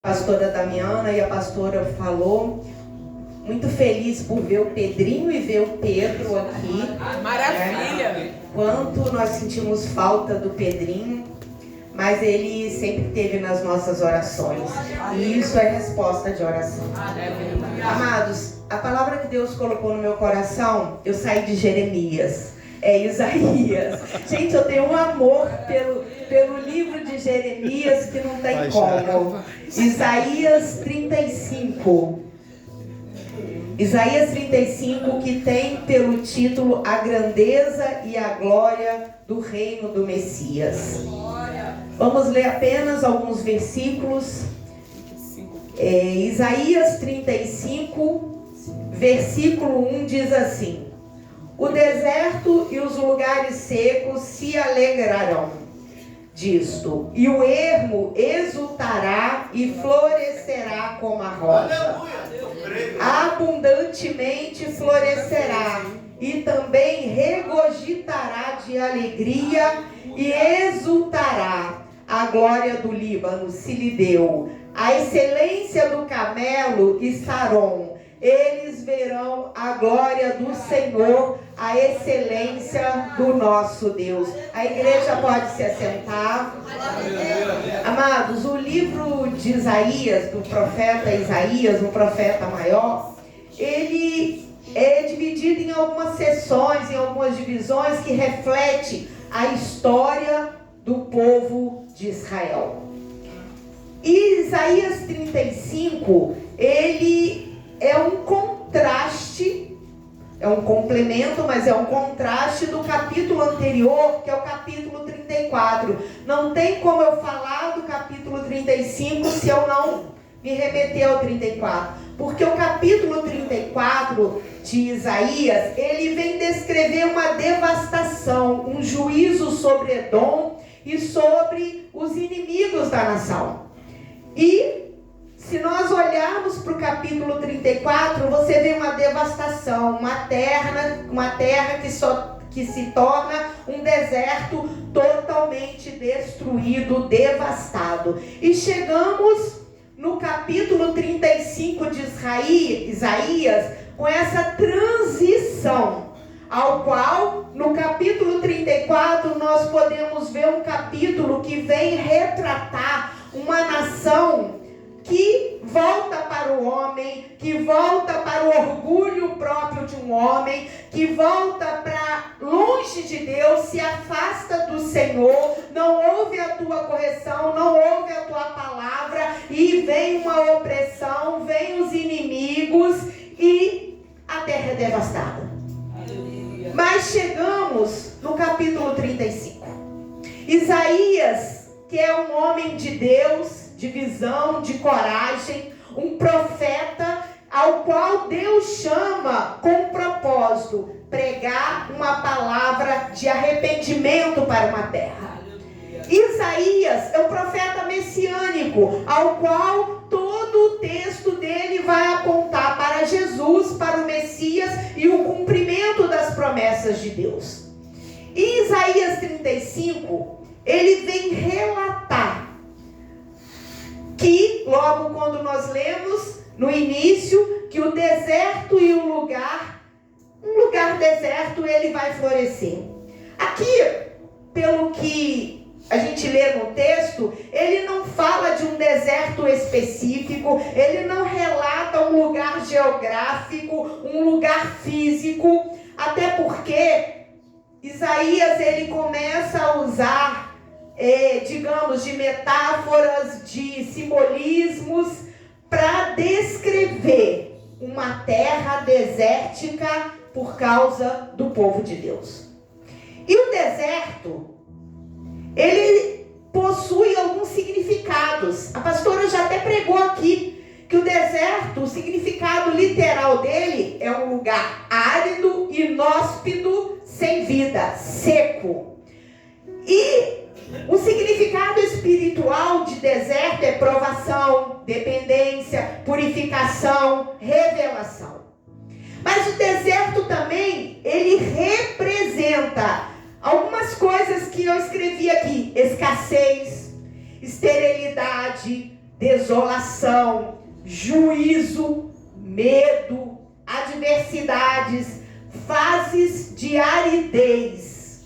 Pastora Damiana e a pastora falou, muito feliz por ver o Pedrinho e ver o Pedro aqui. Maravilha! Né? Quanto nós sentimos falta do Pedrinho, mas ele sempre esteve nas nossas orações. E isso é resposta de oração. Amados, a palavra que Deus colocou no meu coração, eu saí de Jeremias. É Isaías. Gente, eu tenho um amor pelo livro de Jeremias que não tem como. Isaías 35. Isaías 35, que tem pelo título A Grandeza e a Glória do Reino do Messias. Vamos ler apenas alguns versículos. Isaías 35, versículo 1 diz assim: o deserto e os lugares secos se alegrarão disto, e o ermo exultará e florescerá como a rocha. Abundantemente florescerá e também regurgitará de alegria e exultará. A glória do Líbano se lhe deu, a excelência do Camelo e Saron. Eles verão a glória do Senhor, a excelência do nosso Deus. A igreja pode se assentar. Amados, o livro de Isaías, do profeta Isaías, um profeta maior, ele é dividido em algumas seções, em algumas divisões que reflete a história do povo de Israel. E Isaías 35, ele é um contraste, é um complemento, mas é um contraste do capítulo anterior, que é o capítulo 34. Não tem como eu falar do capítulo 35 se eu não me remeter ao 34. Porque o capítulo 34 de Isaías, ele vem descrever uma devastação, um juízo sobre Edom e sobre os inimigos da nação. E se nós olharmos para o capítulo 34, você vê uma devastação, uma terra que se torna um deserto totalmente destruído, devastado. E chegamos no capítulo 35 de Isaías com essa transição, ao qual no capítulo 34 nós podemos ver um capítulo que vem retratar uma nação que volta para o homem, que volta para o orgulho próprio de um homem, que volta para longe de Deus, se afasta do Senhor, não ouve a tua correção, não ouve a tua palavra, e vem uma opressão, vem os inimigos e a terra é devastada. Mas chegamos no capítulo 35. Isaías, que é um homem de Deus, de visão, de coragem, um profeta ao qual Deus chama com um propósito, pregar uma palavra de arrependimento para uma terra. Isaías é um profeta messiânico, ao qual todo o texto dele vai apontar para Jesus, para o Messias e o cumprimento das promessas de Deus. Em Isaías 35, ele vem relatar que, logo quando nós lemos no início, que o deserto e um lugar deserto, ele vai florescer. Aqui, pelo que a gente lê no texto, ele não fala de um deserto específico, ele não relata um lugar geográfico, um lugar físico, até porque Isaías, ele começa a usar digamos, de metáforas, de simbolismos, para descrever uma terra desértica por causa do povo de Deus. E o deserto, ele possui alguns significados. A pastora já até pregou aqui que o deserto, o significado literal dele é um lugar árido, inóspito, sem vida, seco. E o significado espiritual de deserto é provação, dependência, purificação, revelação. Mas o deserto também, ele representa algumas coisas que eu escrevi aqui: escassez, esterilidade, desolação, juízo, medo, adversidades, fases de aridez,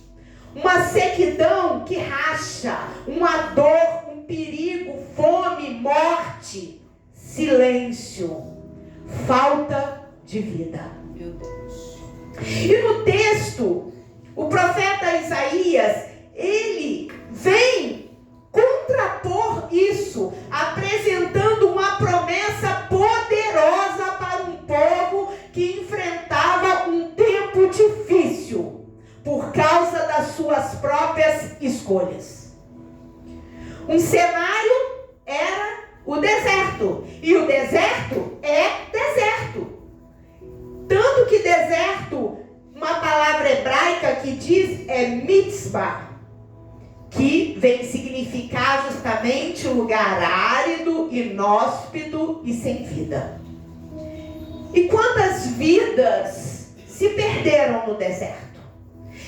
uma sequidão que racha, uma dor, um perigo, fome, morte, silêncio, falta de vida. Meu Deus. E no texto, o profeta Isaías, ele vem contrapor isso, apresentando uma promessa poderosa para um povo que enfrentava um tempo difícil por causa das suas próprias escolhas. Um cenário era o deserto, e o deserto é deserto. Tanto que deserto, uma palavra hebraica que diz é mitzvah, que vem significar justamente lugar árido, inóspito e sem vida. E quantas vidas se perderam no deserto?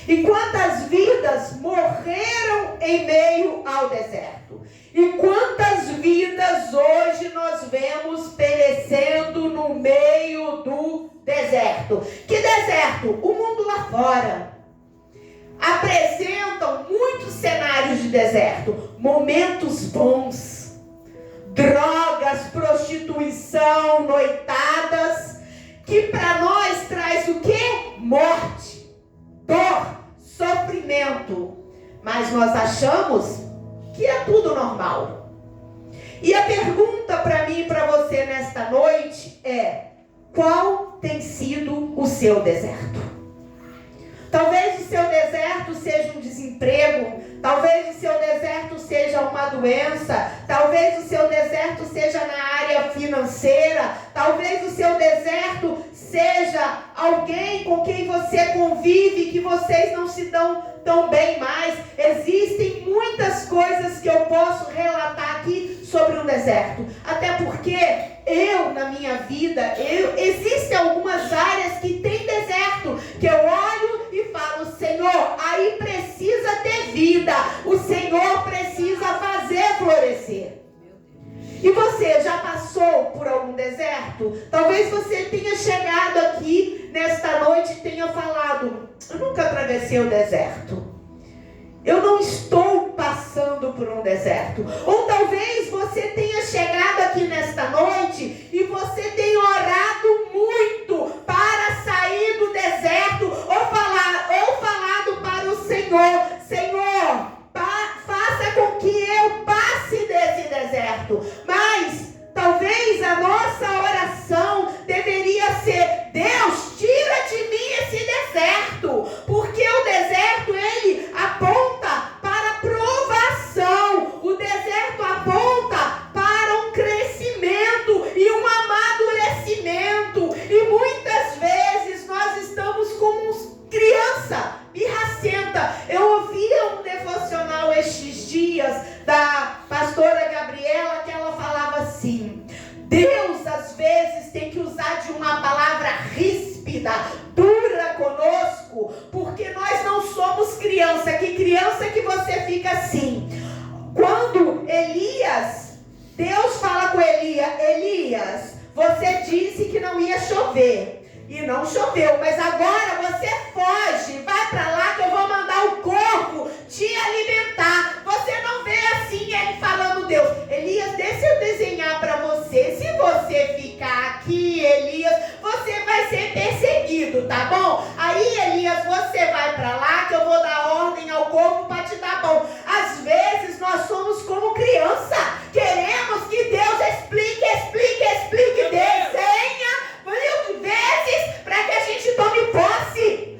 E quantas vidas morreram em meio ao deserto? E quantas vidas hoje nós vemos perecendo no meio do deserto? Que deserto? O mundo lá fora apresentam muitos cenários de deserto, momentos bons, drogas, prostituição, noitadas, que para nós traz o quê? Morte, dor, sofrimento. Mas nós achamos que é tudo normal. E a pergunta para mim e para você nesta noite é: qual tem sido o seu deserto? Talvez o seu deserto seja um desemprego, talvez o seu deserto seja uma doença, talvez o seu deserto seja na área financeira, talvez o seu deserto seja alguém com quem você convive, que vocês não se dão tão bem mais. Existem muitas coisas que eu posso relatar aqui sobre um deserto, até porque na minha vida, existem algumas áreas que tem deserto, que eu olho e falo: Senhor, aí precisa ter vida, o Senhor precisa fazer florescer. E você já passou por algum deserto? Talvez você tenha chegado aqui nesta noite e tenha falado: eu nunca atravessei o deserto, eu não estou passando por um deserto. Ou talvez você tenha chegado aqui nesta noite e você tenha orado muito para sair do deserto, ou falado para o Senhor: Senhor, faça com que eu passe desse deserto. Mas talvez a nossa oração deveria ser: Deus, tira de mim esse deserto, porque o deserto, ele aponta para provação, o deserto aponta para um crescimento e um amadurecimento. E muitas vezes nós estamos como criança birracenta. Eu ouvia um devocional estes dias da pastora Gabriela, que ela falava assim: Deus às vezes tem que usar de uma palavra ríspida, dura conosco, porque nós não somos criança. Que criança que você fica assim? Quando Deus fala com Elias, você disse que não ia chover, e não choveu, mas agora você foge, vai para lá que eu vou mandar o corpo te alimentar. Você não vê assim ele falando: Deus, Elias, deixa eu desenhar para você, se você ficar aqui, Elias, você vai ser perseguido, tá bom? Aí, Elias, você vai para lá que eu vou dar ordem ao corpo para te dar bom. Às vezes nós somos como criança, queremos que Deus explique, desenha mil vezes para que a gente tome posse.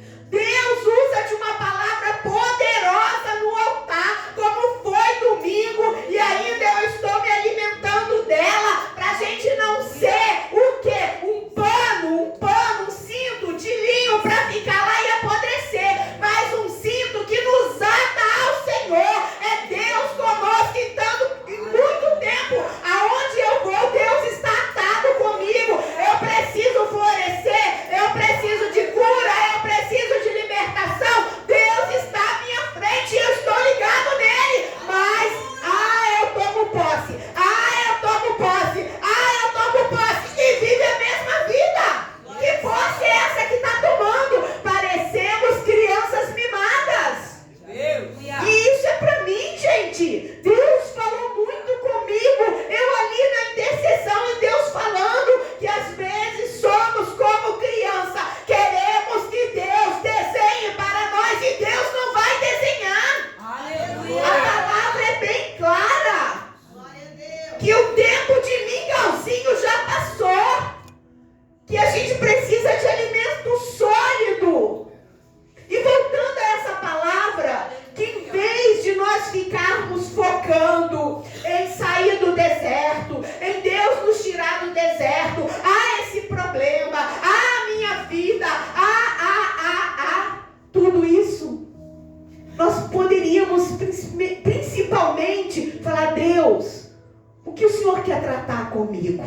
comigo.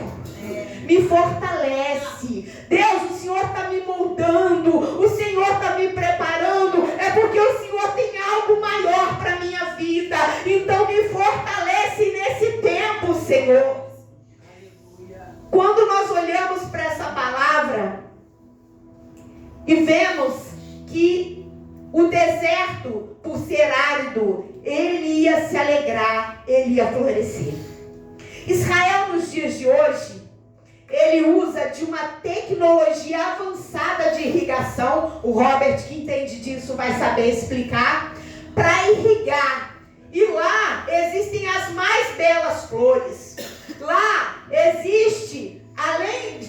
Me fortalece. Deus, o Senhor está me moldando, o Senhor está me preparando, é porque o Senhor tem algo maior para a minha vida. Então me fortalece nesse tempo, Senhor. Quando nós olhamos para essa palavra e vemos que o deserto, por ser árido, ele ia se alegrar, ele ia florescer. Israel, nos dias de hoje, ele usa de uma tecnologia avançada de irrigação. O Robert, que entende disso, vai saber explicar. Para irrigar. E lá existem as mais belas flores. Lá existe, além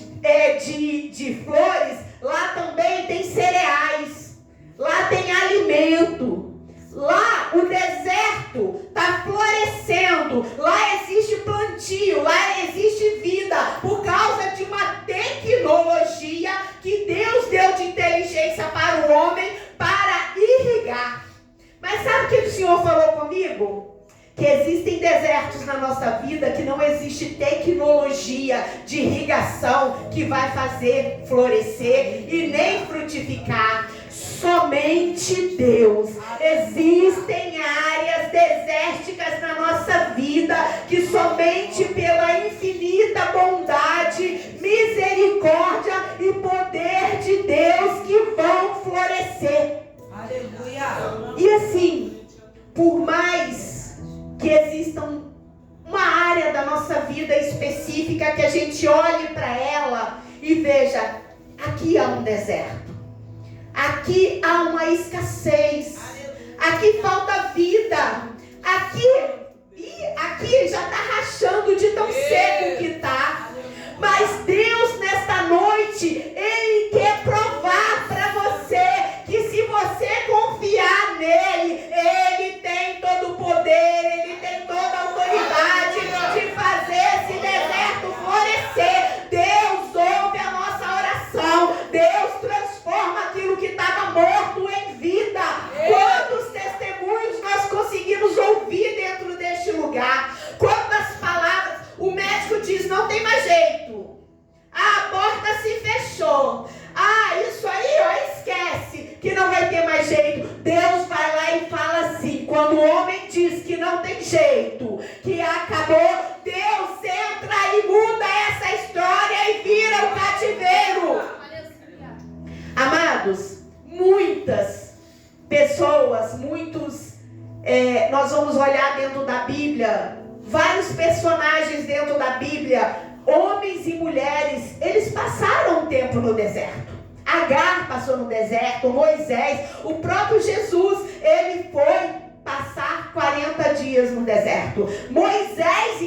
de flores, lá também tem cereais. Lá tem alimento. Lá o deserto está florescendo. Lá existe plantio. Lá existe vida. Por causa de uma tecnologia que Deus deu de inteligência para o homem para irrigar. Mas sabe o que o Senhor falou comigo? Que existem desertos na nossa vida que não existe tecnologia de irrigação que vai fazer florescer e nem frutificar. Somente Deus. Existem áreas desérticas na nossa vida que somente pela infinita bondade, misericórdia e poder de Deus que vão florescer. Aleluia. E assim, por mais que exista uma área da nossa vida específica que a gente olhe para ela e veja, aqui há um deserto. Aqui há uma escassez. Aqui falta vida. Aqui já está rachando de tão seco que está. Mas Deus, nesta noite, Ele quer provar para você que se você confiar nele, Ele tem todo o poder, Ele tem toda a autoridade de fazer esse deserto florescer. Deus ouve a nossa oração. Deus transforma aquilo que estava morto em vida. Quantos testemunhos nós conseguimos ouvir dentro deste lugar? Quantas palavras? O médico diz, não tem mais jeito. A porta se fechou. Isso aí, esquece que não vai ter mais jeito. Deus vai lá e fala assim, quando o homem diz que não tem jeito, que acabou, Deus entra e muda essa história e vira o cativeiro. Amados, muitas pessoas, nós vamos olhar dentro da Bíblia, vários personagens dentro da Bíblia, homens e mulheres, eles passaram um tempo no deserto. Agar passou no deserto, Moisés, o próprio Jesus, ele foi passar 40 dias no deserto. Moisés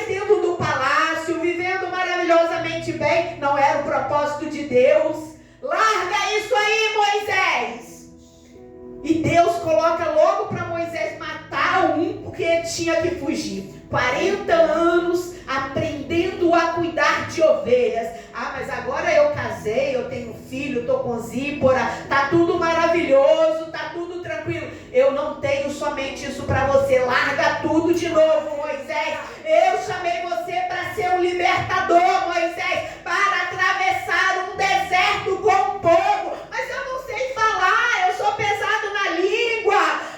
dentro do palácio, vivendo maravilhosamente bem, não era o propósito de Deus. Larga isso aí, Moisés! E Deus coloca logo para Moisés matar porque ele tinha que fugir. 40 anos aprendendo a cuidar de ovelhas. Mas agora eu casei, eu tenho filho, estou com Zípora, tá tudo maravilhoso, tá tudo tranquilo. Eu não tenho somente isso para você. Larga tudo de novo, Moisés. Eu chamei você para ser um libertador, Moisés, para atravessar um deserto com o povo. Mas eu não sei falar, eu sou pesado na língua.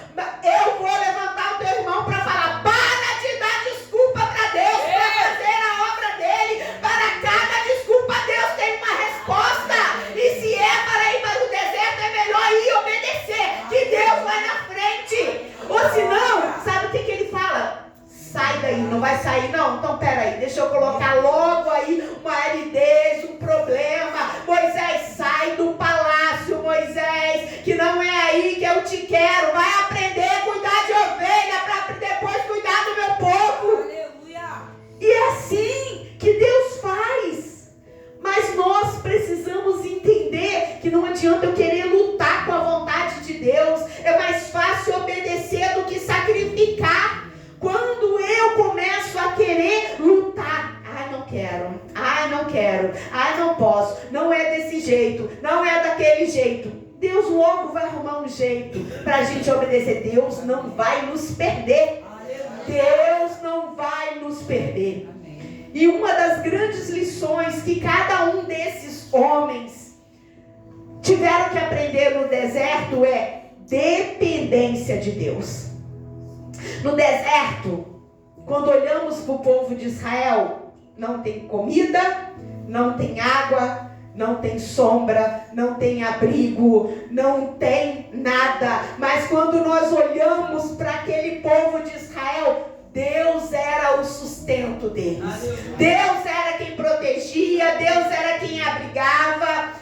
Eu vou levantar o teu irmão para falar. Para de dar desculpa para Deus, para fazer a obra dele. Para cada desculpa, Deus tem uma resposta. E se é para ir para o deserto, é melhor ir obedecer, que Deus vai na frente. Ou senão, sabe o que ele fala? Sai daí, não vai sair não? Então peraí, deixa eu colocar logo aí uma aridez, um problema. Moisés, sai do palácio, Moisés, que não é aí que eu te quero. Vai aprender a cuidar de ovelha para depois cuidar do meu povo. Aleluia. E é assim que Deus faz. Mas nós precisamos entender que não adianta eu querer lutar com a vontade de Deus. É mais fácil obedecer do que sacrificar. Quando eu começo a querer lutar, não quero, não posso, não é desse jeito, não é daquele jeito. Deus logo vai arrumar um jeito para a gente obedecer. Deus não vai nos perder. Deus não vai nos perder. E uma das grandes lições que cada um desses homens tiveram que aprender no deserto é dependência de Deus. No deserto, quando olhamos para o povo de Israel, não tem comida, não tem água, não tem sombra, não tem abrigo, não tem nada. Mas quando nós olhamos para aquele povo de Israel, Deus era o sustento deles. Deus era quem protegia, Deus era quem abrigava.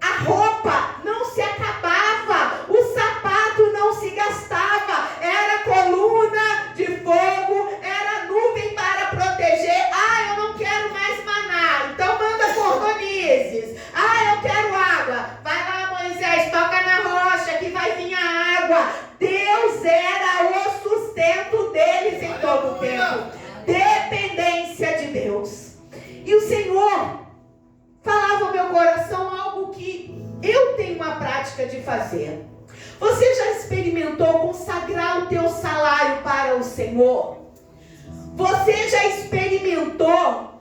A roupa não se acabava, o sapato não se gastava, era coluna de fogo, era nuvem para proteger. Eu não quero mais maná, então manda cordonizes. Eu quero água, vai lá Moisés, toca na rocha que vai vir a água. Deus era o sustento deles em todo o tempo. Dependência de Deus. E o Senhor falava ao meu coração algo que eu tenho uma prática de fazer. Você já experimentou consagrar o teu salário para o Senhor? Você já experimentou,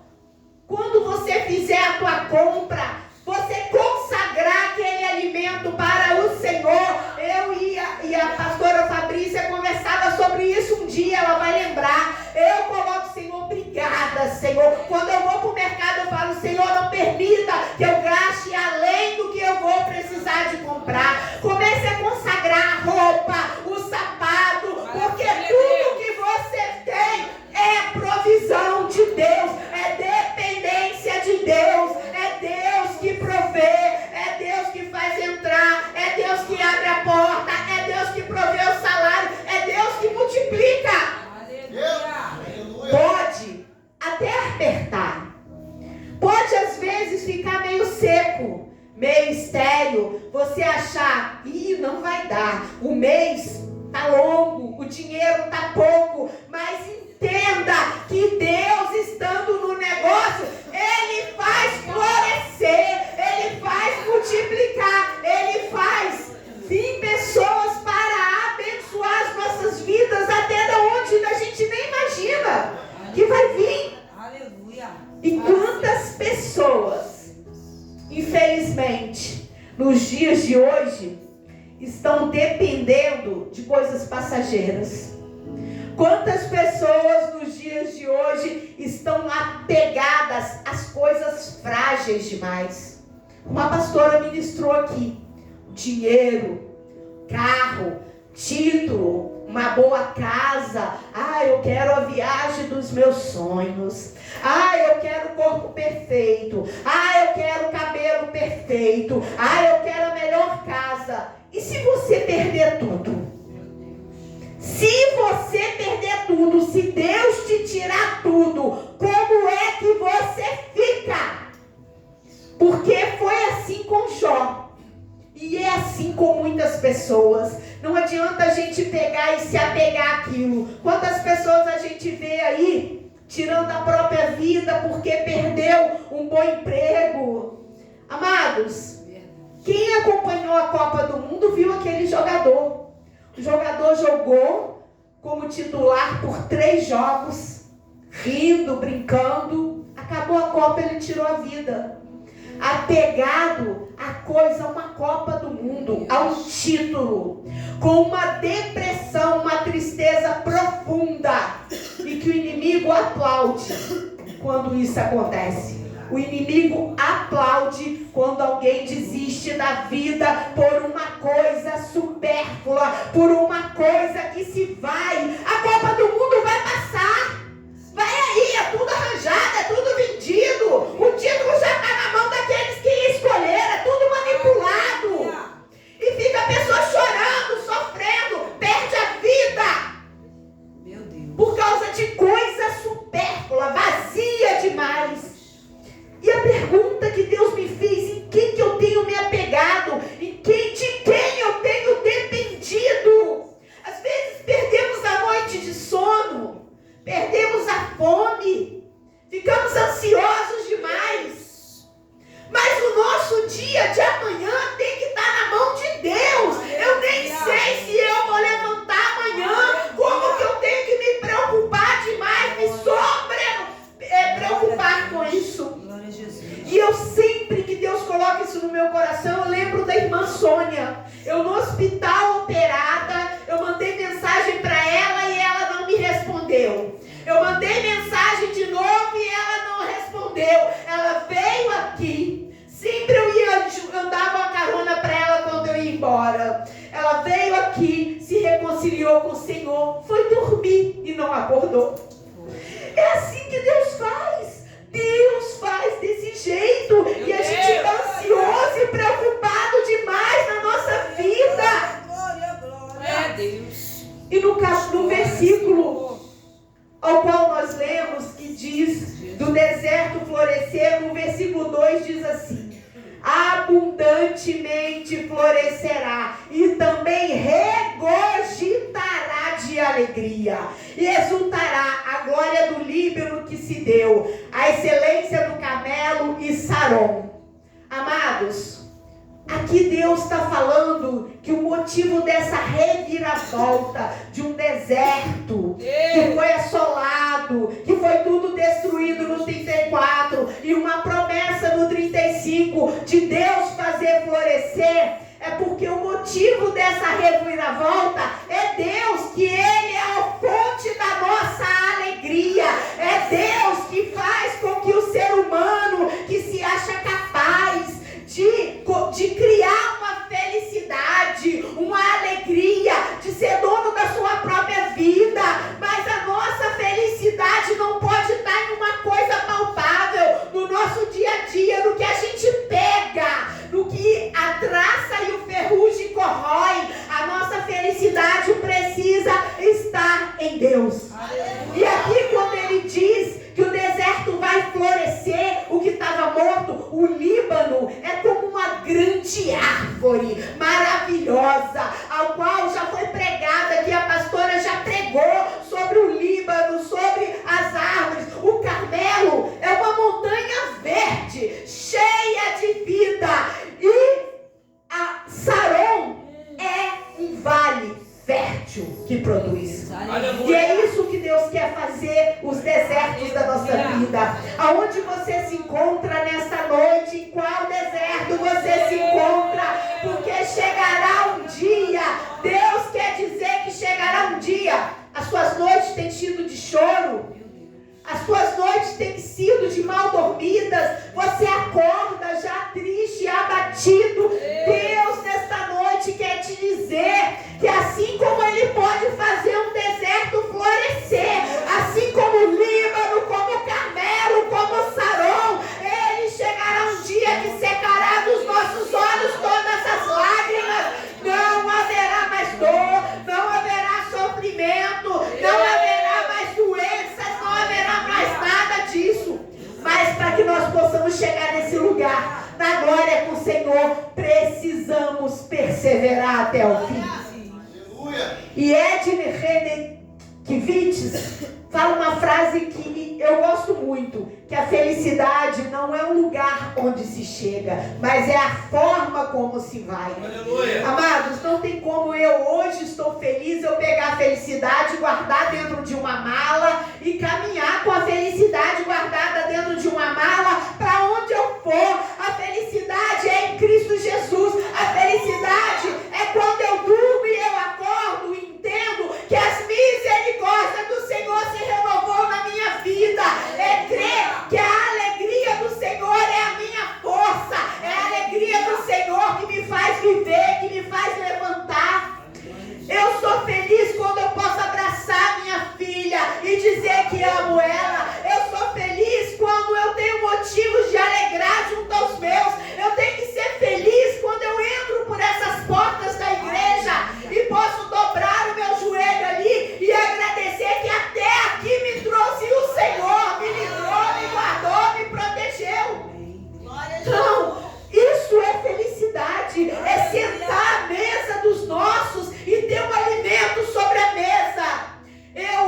quando você fizer a tua compra, você consagrar aquele alimento para o Senhor? Eu e a pastora Fabrícia conversava sobre isso um dia, ela vai lembrar. Eu coloco, Senhor, obrigada, Senhor. Quando eu vou para o mercado, eu falo, Senhor, não permita que eu gaste além do que eu vou precisar de comprar. Comece a consagrar a roupa, o sapato, porque tudo que você tem é provisão de Deus, é dependência de Deus, é Deus que provê, é Deus que faz entrar, é Deus que abre a porta, é Deus que provê o salário, é Deus que multiplica. Pode até apertar, pode às vezes ficar meio seco, meio estéril, você achar, não vai dar, o mês tá longo, o dinheiro tá pouco, mas entenda que Deus estando no negócio, Ele faz florescer, Ele faz multiplicar, Ele faz vir pessoas para abençoar as nossas vidas até da onde a gente nem imagina que vai vir. Aleluia. E quantas pessoas, infelizmente, nos dias de hoje, estão dependendo de coisas passageiras? Quantas pessoas nos dias de hoje estão apegadas às coisas frágeis demais? Uma pastora ministrou aqui: dinheiro, carro, título, uma boa casa. Eu quero a viagem dos meus sonhos. Eu quero o corpo perfeito. Eu quero o cabelo perfeito. Eu quero a melhor casa. E se você perder tudo? Se você perder tudo, se Deus te tirar tudo, como é que você fica? Porque foi assim com Jó. E é assim com muitas pessoas. Não adianta a gente pegar e se apegar àquilo. Quantas pessoas a gente vê aí tirando a própria vida porque perdeu um bom emprego? Amados, quem acompanhou a Copa do Mundo viu aquele jogador. O jogador jogou como titular por 3 jogos, rindo, brincando. Acabou a Copa, ele tirou a vida. Apegado a coisa, a uma Copa do Mundo, a um título, com uma depressão, uma tristeza profunda, e que o inimigo aplaude quando isso acontece. O inimigo aplaude quando alguém desiste da vida por uma coisa supérflua, por uma coisa que se vai. A Copa do Mundo vai passar. Vai aí, é tudo arranjado, é tudo vendido. O título já está na mão daqueles que escolheram, é tudo manipulado. E fica a pessoa chorando, sofrendo, perde a vida. Meu Deus. Por causa de coisa supérflua, vazia demais. E a pergunta que Deus me fez: em quem que eu tenho me apegado? De quem eu tenho dependido? Às vezes perdemos a noite de sono, perdemos a fome, isso. E eu sempre que Deus coloca isso no meu coração, eu lembro da irmã Sônia. Eu no hospital operada, eu mandei mensagem para ela e ela não me respondeu. Eu mandei mensagem de novo e ela não respondeu. Ela veio aqui. Sempre eu dava uma carona para ela quando eu ia embora. Ela veio aqui, se reconciliou com o Senhor, foi dormir e não acordou. É assim que Deus faz. Deus faz desse jeito. E a gente está ansioso e preocupado demais na nossa vida. É Deus. E no versículo ao qual nós lemos, que diz do deserto florescer, no versículo 2 diz assim: abundantemente florescerá e também regurgitará de alegria e exultará a glória do Líbano que se deu, a excelência do Carmelo e Saron. Amados, aqui Deus está falando que o motivo dessa reviravolta de um deserto que foi assolado, que foi tudo destruído no 34 e uma promessa no 35 de Deus fazer florescer, é porque o motivo dessa reviravolta é Deus, que Ele é a fonte da nossa alegria. É Deus que faz com que o ser humano que se acha capaz de criar uma felicidade, uma alegria, de ser dono da sua própria vida. Mas a nossa felicidade não pode estar em uma coisa palpável, no nosso dia a dia, no que a gente pega, no que a traça e o ferrugem corrói. A nossa felicidade precisa estar em Deus. E aqui quando ele diz que o deserto vai florescer, o que estava morto, o Líbano é como uma grande árvore maravilhosa, ao qual já foi pregada, que a pastora já pregou sobre o Líbano, sobre as árvores. O Carmelo é uma montanha verde, cheia de vida, e a Saron é um vale fértil que produz. E é isso que Deus quer fazer, os desertos da nossa vida. Aonde você se encontra nesta noite, em qual deserto você se encontra, porque chegará um dia, Deus quer dizer que chegará um dia. As suas noites têm sido de choro, as suas noites têm sido de mal dormidas, você acorda já triste, abatido. Deus nesta noite quer te dizer que assim como Ele pode fazer um deserto florescer, assim como o Líbano, como o Carmelo, como o Saron, Ele chegará um dia que secará dos nossos olhos todas as lágrimas. Não haverá mais dor, não haverá sofrimento, não haverá mais doenças, não haverá mais nada disso. Mas para que nós possamos chegar nesse lugar, na glória com o Senhor, precisamos perseverar até o fim. E Edner Kivitz fala uma frase que eu gosto muito, que a felicidade não é um lugar onde se chega, mas é a forma como se vai. Aleluia. Amados, não tem como eu hoje estou feliz, eu pegar a felicidade, guardar dentro de uma mala e caminhar com a felicidade guardada dentro de uma mala para onde eu for. A felicidade é em Cristo Jesus. A felicidade é quando eu durmo e eu acordo e entendo que as misericórdias do Senhor se renovou na minha vida. É crer que a alegria do Senhor é a minha força. É a alegria do Senhor que me faz viver, que me faz levantar. Eu sou feliz quando eu posso abraçar minha filha e dizer que amo ela. Eu sou feliz quando eu tenho motivos de alegrar junto aos meus. Eu tenho que ser feliz quando eu entro por essas portas da igreja e posso dobrar o meu joelho ali e agradecer que até aqui me trouxe o Senhor, me livrou, me guardou, me protegeu. Então, isso é felicidade, é sentar à mesa dos nossos e ter um alimento sobre a mesa.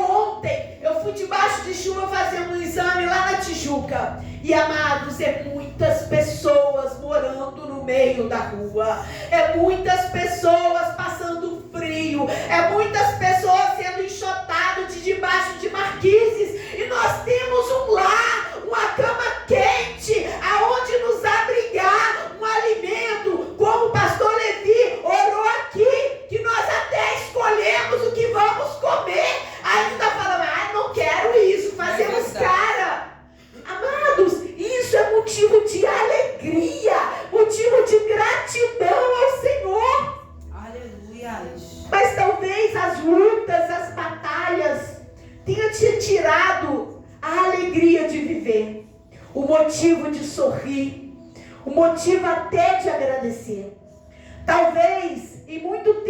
Ontem, eu fui debaixo de chuva fazer um exame lá na Tijuca. E amados, é muitas pessoas morando no meio da rua. É muitas pessoas passando frio. É muitas pessoas sendo enxotadas de debaixo de marquises. E nós temos um lar, uma cama quente. viver, o motivo de sorrir, o motivo até de agradecer. Talvez em muitos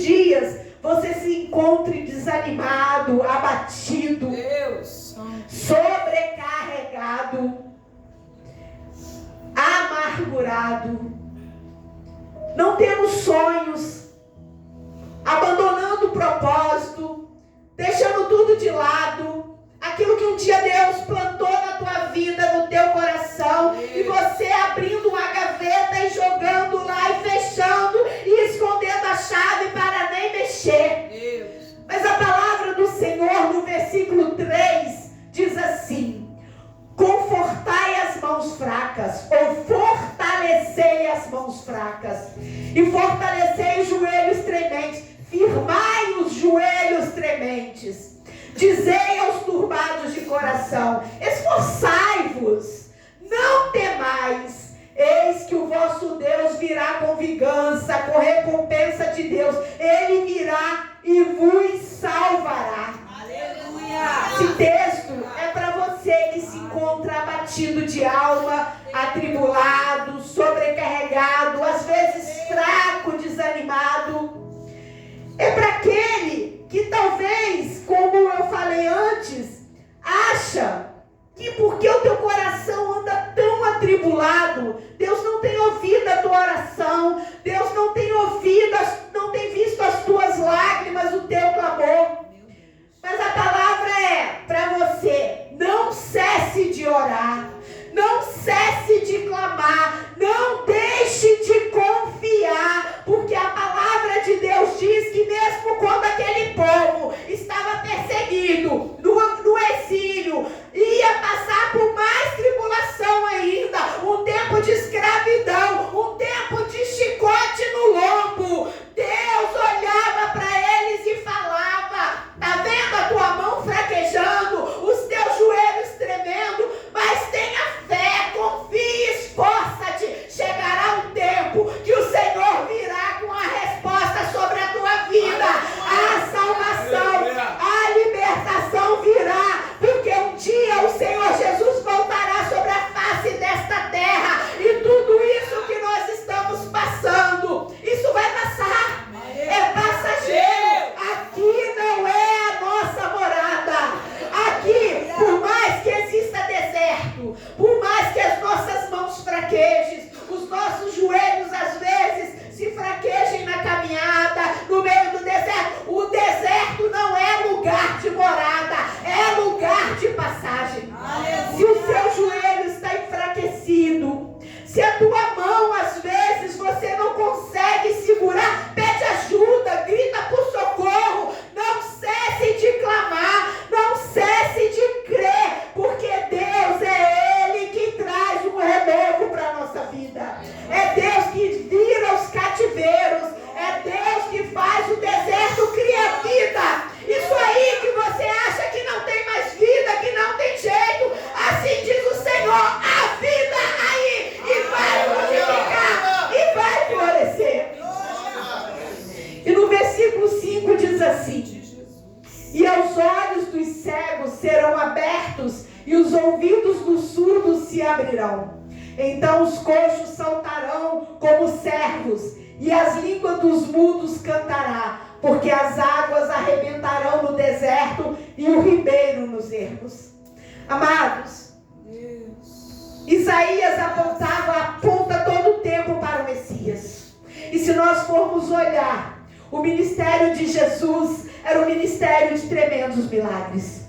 dias, você se encontre desanimado, abatido, sobrecarregado, amargurado, não tendo sonhos, abandonando o propósito, deixando tudo de lado, aquilo que um dia Deus plantou na tua vida, no teu coração, e você abrindo uma gaveta e jogando lá e fechando e escondendo a chave para nem mexer. Mas a palavra do Senhor no versículo 3 diz assim: confortai as mãos fracas, ou fortalecei as mãos fracas, e fortalecei os joelhos trementes, firmai os joelhos trementes. Dizei aos turbados de coração: esforçai-vos, não temais, eis que o vosso Deus virá com vingança, com recompensa de Deus, Ele virá e vos salvará. Aleluia! Esse texto é para você que se encontra abatido de alma, atribulado, sobrecarregado, às vezes fraco, desanimado. É para aquele que talvez, como eu falei antes, acha que porque o teu coração anda tão atribulado, Deus não tem ouvido a tua oração, Deus não tem ouvido, não tem visto as tuas lágrimas, o teu clamor. Mas a palavra é para você: não cesse de orar, não cesse de clamar, não deixe de confiar, porque a palavra de Deus diz que mesmo quando aquele povo estava perseguido, no exílio, ia passar por mais tribulação ainda, um tempo de escravidão, um tempo de chicote no lombo, Deus olhava para eles e falava: tá vendo a tua mão fraquejando, os teus joelhos tremendo, mas tenha fé, confie, esforça-te, chegará um tempo que o Senhor virá com a resposta sobre a tua vida, a salvação, a libertação virá, porque um dia o Senhor Jesus voltará sobre a face desta terra, e tudo isso que nós estamos passando, isso vai passar, é passageiro, aqui não é a nossa morada, aqui, por mais que exista deserto, por mais que as nossas mãos fraquejem, os nossos joelhos às vezes se fraquejem na caminhada, no meio do deserto, o deserto não é lugar de morada, é lugar de passagem. Se o seu joelho está enfraquecido, se a tua mão às vezes você não consegue segurar, pede ajuda, grita por socorro, não cesse de clamar, não cesse de crer, porque Deus é Ele que traz um renovo para a nossa vida, é Deus que vira os cativeiros, é Deus que faz o deserto criar vida. Isso aí que você acha que não tem mais vida, que não tem jeito, assim diz o Senhor, a vida aí, e vai frutificar, e vai florescer. E no versículo 5 diz assim: e aos olhos dos cegos serão abertos, e os ouvidos dos surdos se abrirão. Então os coxos saltarão como servos, e as línguas dos mudos cantará, porque as águas arrebentarão no deserto e o ribeiro nos ermos. Amados, Isaías aponta todo o tempo para o Messias. E se nós formos olhar, o ministério de Jesus era um ministério de tremendos milagres.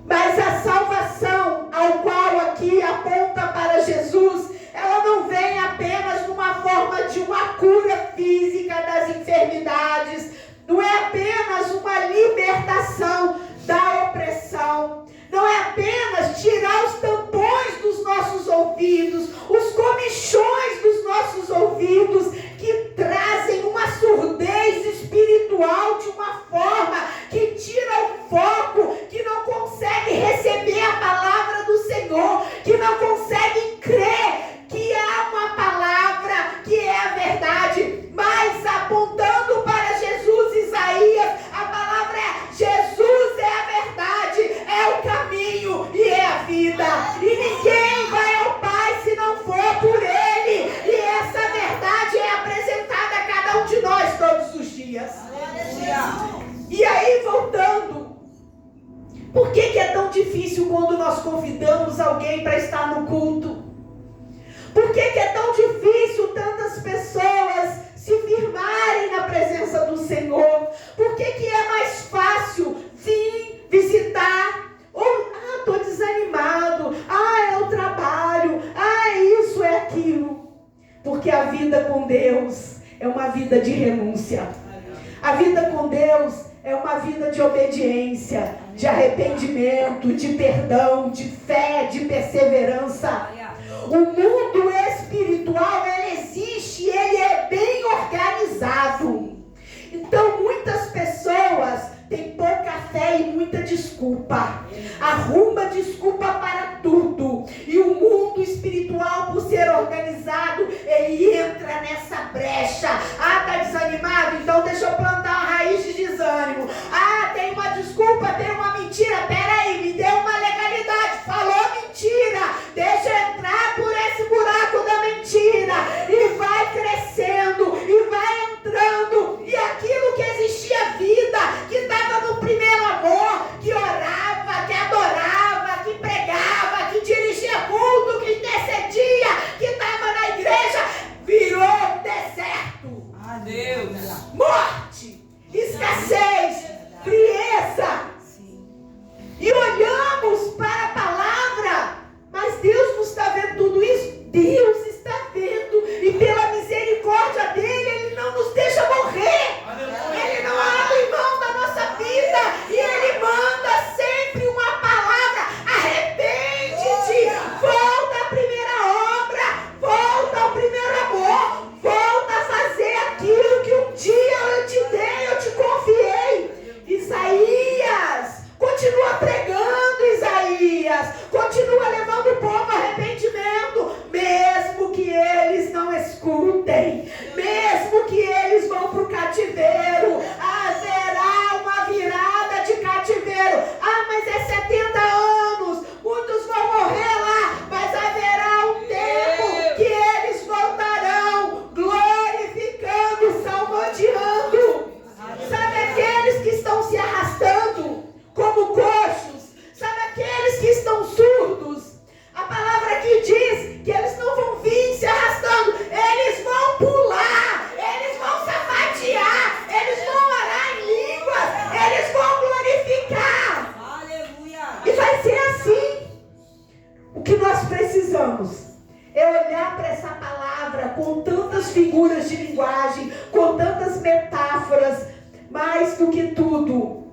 Mas a salvação ao qual aqui aponta para Jesus, ela não vem apenas numa forma de uma cura física das enfermidades, não é apenas uma libertação da opressão, não é apenas tirar os tampões dos nossos ouvidos, os comichões dos nossos ouvidos, que trazem uma surdez espiritual de uma forma que tira o foco, que não consegue receber vida. E ninguém vai ao Pai se não for por Ele. E essa verdade é apresentada a cada um de nós todos os dias. E aí, voltando, por que é tão difícil quando nós convidamos alguém para estar no culto? Por que é tão difícil tantas pessoas se firmarem na presença do Senhor? Por que é mais fácil vir visitar? Ou, estou desanimado, é o trabalho, é isso, é aquilo. Porque a vida com Deus é uma vida de renúncia. A vida com Deus é uma vida de obediência, de arrependimento, de perdão, de fé, de perseverança. O mundo espiritual, ele existe, ele é bem organizado. Então, muitas pessoas têm pouca fé e muita desculpa. Arruma desculpa para tudo. E o mundo espiritual, por ser organizado, ele entra nessa brecha. Tá desanimado? Então deixa eu plantar uma raiz de desânimo. Tem uma desculpa, tem uma mentira. Peraí, me deu uma legalidade. Falou mentira. Deixa eu entrar por esse buraco da mentira. E vai crescendo, e vai entrando. E aquilo que existia vida, que estava no primeiro amor, que orava, que adorava, que pregava, que dirigia culto, que intercedia, que estava na igreja, virou deserto. Deus. Morte, escassez, frieza. E olhamos para a palavra, mas Deus não está vendo tudo isso? Deus está vendo, e pela misericórdia dele, ele não nos deixa morrer. Ele não abre mão da nossa vida, e ele manda sempre uma palavra: arrepende-te, volta à primeira obra, volta ao primeiro amor, volta a fazer aquilo que um dia eu te dei, eu te confiei. Isaías, continua pregando, Isaías, continua levando o povo a arrependimento, mesmo que eles não escutem, mesmo que eles vão para o cativeiro, haverá uma virada de cativeiro. Mas é 70 anos, muitos vão morrer lá, mas haverá um tempo que eles voltarão, glorificando, salmodiando. Sabe aqueles que estão se arrastando como coxos? Sabe aqueles que estão surdos? A palavra aqui diz que eles não vão vir se arrastando, eles vão pular, eles vão sapatear, eles vão orar em línguas, eles vão glorificar. Aleluia. E vai ser assim. O que nós precisamos é olhar para essa palavra com tantas figuras de linguagem, com tantas metáforas. Mais do que tudo,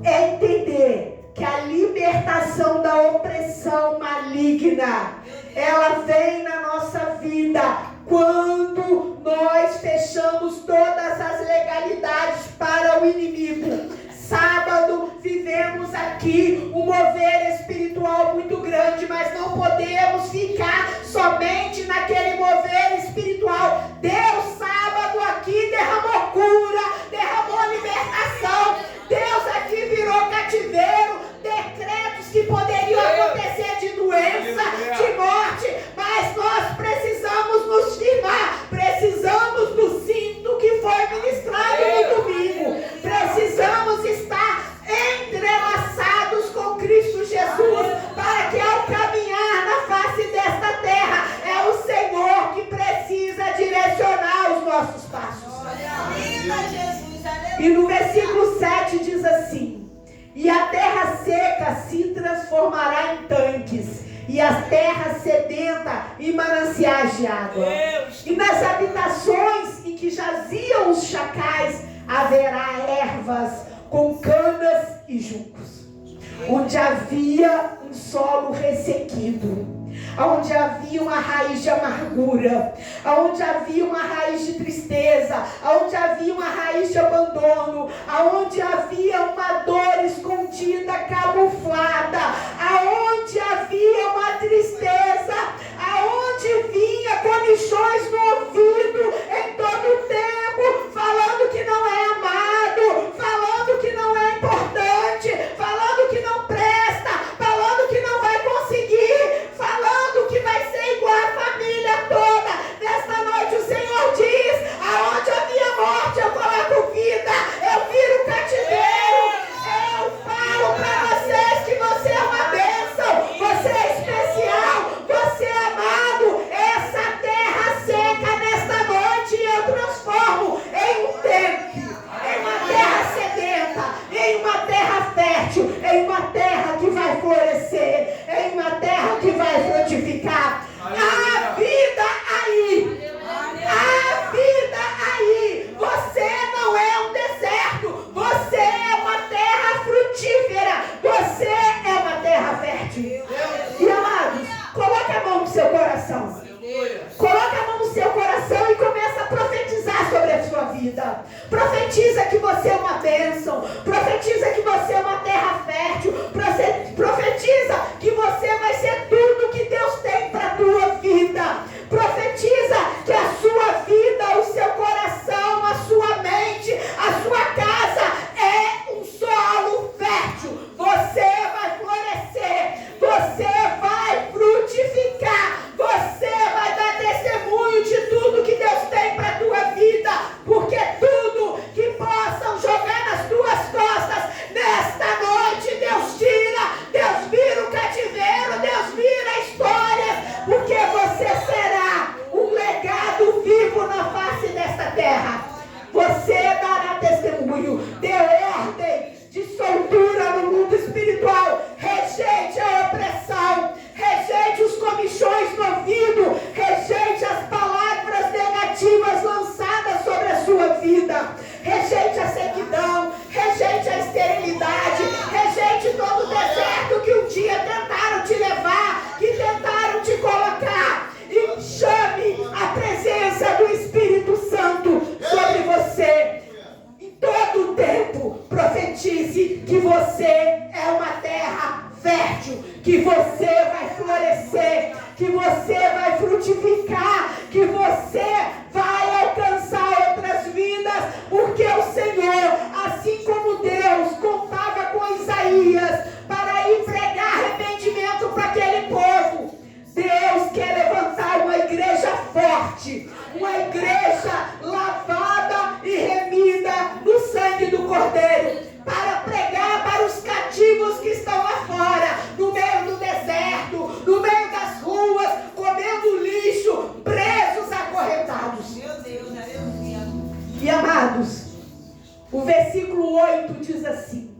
é entender que a libertação da opressão maligna, ela vem na nossa vida quando nós fechamos todas as legalidades para o inimigo. Sábado vivemos aqui um mover espiritual muito grande, mas não podemos ficar somente naquele mover espiritual. Deus, sábado aqui, derramou cura, derramou libertação. Deus aqui virou cativeiro, decretos que poderiam acontecer de doença, de morte, mas nós precisamos nos firmar, precisamos do cinto que foi ministrado no domingo, precisamos estar entrelaçados com Cristo Jesus, para que ao caminhar na face desta terra, é o Senhor que precisa direcionar os nossos passos. E no versículo 7 diz assim: e a terra seca se transformará em tanques, e a terra sedenta em mananciais de água. E nas habitações em que jaziam os chacais haverá ervas com canas e juncos, onde havia um solo ressequido, onde havia uma raiz de amargura, onde havia uma raiz de tristeza, onde havia uma raiz de abandono, onde havia uma dor escondida, camuflada, onde havia uma tristeza, aonde vinha comichões no ouvido em todo o tempo, falando que não é amado, falando que não é importante, falando que não presta, falando que não vai conseguir. coração. Coloca a mão no seu coração e começa a profetizar sobre a sua vida. Profetiza que você é uma bênção. Profetiza que você é uma terra fértil. Profetiza que você vai ser tudo que Deus tem para a tua vida. Profetiza que a sua vida, o seu coração, a sua mente, a sua casa é um solo fértil. Você vai florescer. Você vai frutificar. Você vai dar testemunho de tudo que Deus tem para a tua vida. Porque tudo que possam jogar nas tuas costas, nesta noite, Deus tira. Deus vira o cativeiro. Deus vira histórias. Porque você será um legado vivo na face desta terra. Você dará testemunho. Dê ordem de soltura no mundo espiritual. Rejeite a opressão. Rejeite os comichões no ouvido. Rejeite as palavras negativas lançadas sobre a sua vida. Rejeite a sequidão. Rejeite a esterilidade. Rejeite todo o deserto que um dia tentaram te levar, que tentaram te colocar. E chame a presença do Espírito Santo sobre você. Em todo o tempo, profetize que você é uma terra fértil, que você vai florescer, que você vai frutificar, que você vai alcançar outras vidas, porque o Senhor, assim como Deus contava com Isaías para ir pregar arrependimento para aquele povo, Deus quer levantar uma igreja forte, uma igreja lavada e remida no sangue do Cordeiro, para pregar para os cativos que estão lá fora, no meio do deserto, no meio das ruas, comendo lixo, presos, acorrentados. Meu Deus, aleluia. E amados, o versículo 8 diz assim: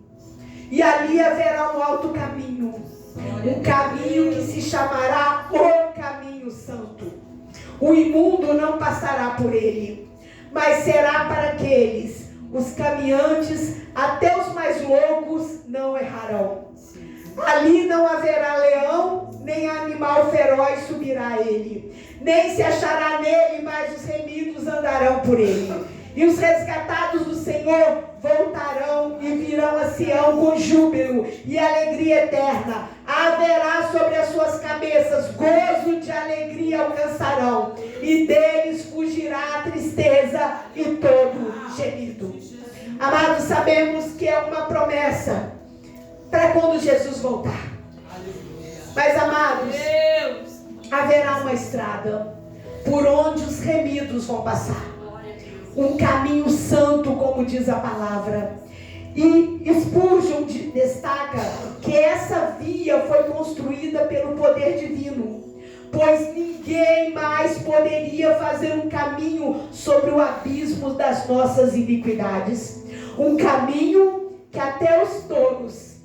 e ali haverá um alto caminho, um caminho que se chamará o caminho santo. O imundo não passará por ele, mas será para aqueles, os caminhantes, até os mais loucos não errarão. Ali não haverá leão, nem animal feroz subirá a ele, nem se achará nele, mas os remidos andarão por ele. E os resgatados do Senhor voltarão e virão a Sião com júbilo e alegria eterna. Haverá sobre as suas cabeças gozo de alegria alcançarão, e deles fugirá a tristeza e todo gemido. Amados, sabemos que é uma promessa para quando Jesus voltar. Mas, amados, haverá uma estrada por onde os remidos vão passar. Um caminho santo, como diz a palavra. E Spurgeon destaca que essa via foi construída pelo poder divino, pois ninguém mais poderia fazer um caminho sobre o abismo das nossas iniquidades. Um caminho que até os tolos,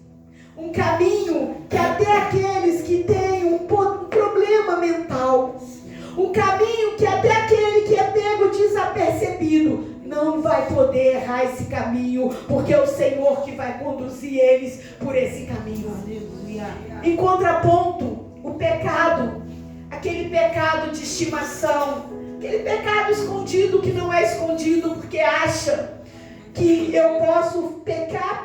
um caminho que até aqueles que têm um problema mental, um caminho que até aquele que é pego desapercebido não vai poder errar esse caminho, porque é o Senhor que vai conduzir eles por esse caminho. Aleluia. Em contraponto, o pecado, aquele pecado de estimação, aquele pecado escondido que não é escondido porque acha que eu posso pecar,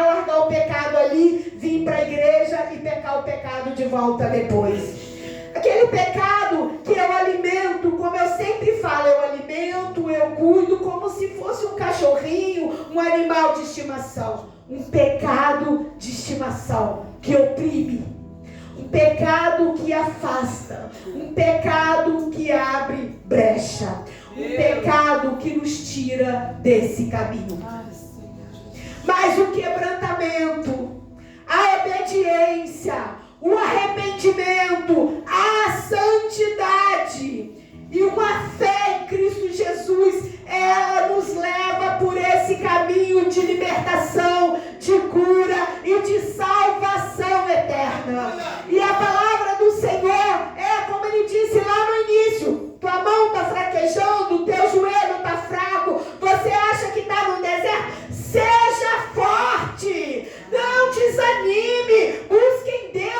largar o pecado ali, vir para a igreja e pecar o pecado de volta depois. Aquele pecado que eu alimento, como eu sempre falo, eu alimento, eu cuido como se fosse um cachorrinho, um animal de estimação. Um pecado de estimação que oprime, um pecado que afasta, um pecado que abre brecha, um pecado que nos tira desse caminho. Mas o quebrantamento, a obediência, o arrependimento, a santidade e uma fé em Cristo Jesus, ela nos leva por esse caminho de libertação, de cura e de salvação eterna. E a palavra do Senhor é como ele disse lá no início: tua mão está fraquejando, teu joelho está fraco, você acha que está no deserto? Seja forte, não desanime, busque em Deus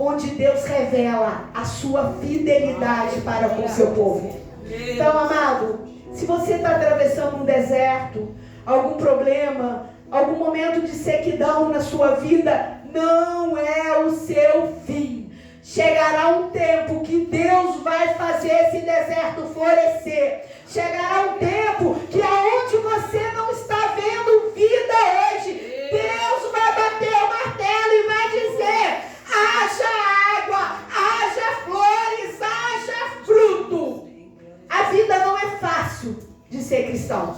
onde Deus revela a sua fidelidade para com o seu povo. Então, amado, se você está atravessando um deserto, algum problema, algum momento de sequidão na sua vida, não é o seu fim. Chegará um tempo que Deus vai fazer esse deserto florescer. Chegará um tempo que aonde você não está vendo vida hoje, Deus vai bater o martelo e vai dizer: haja água, haja flores, haja fruto. A vida não é fácil de ser cristão.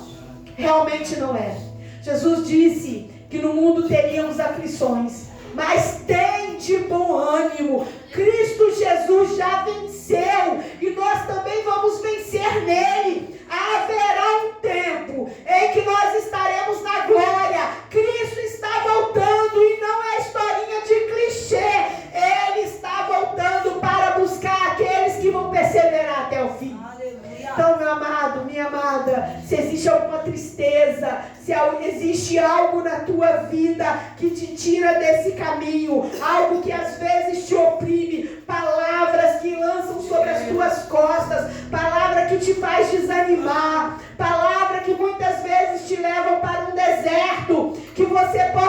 Realmente não é. Jesus disse que no mundo teríamos aflições, mas tem de bom ânimo. Cristo Jesus já venceu e nós também vamos vencer nele. Haverá um tempo em que nós estaremos na glória. Cristo está voltando e não é historinha de clichê. Ele está voltando para buscar aqueles que vão perseverar até o fim. Então, meu amado, minha amada, se existe alguma tristeza, se existe algo na tua vida que te tira desse caminho, algo que às vezes te oprime, palavras que lançam sobre as tuas costas, palavra que te faz desanimar, palavra que muitas vezes te levam para um deserto, que você pode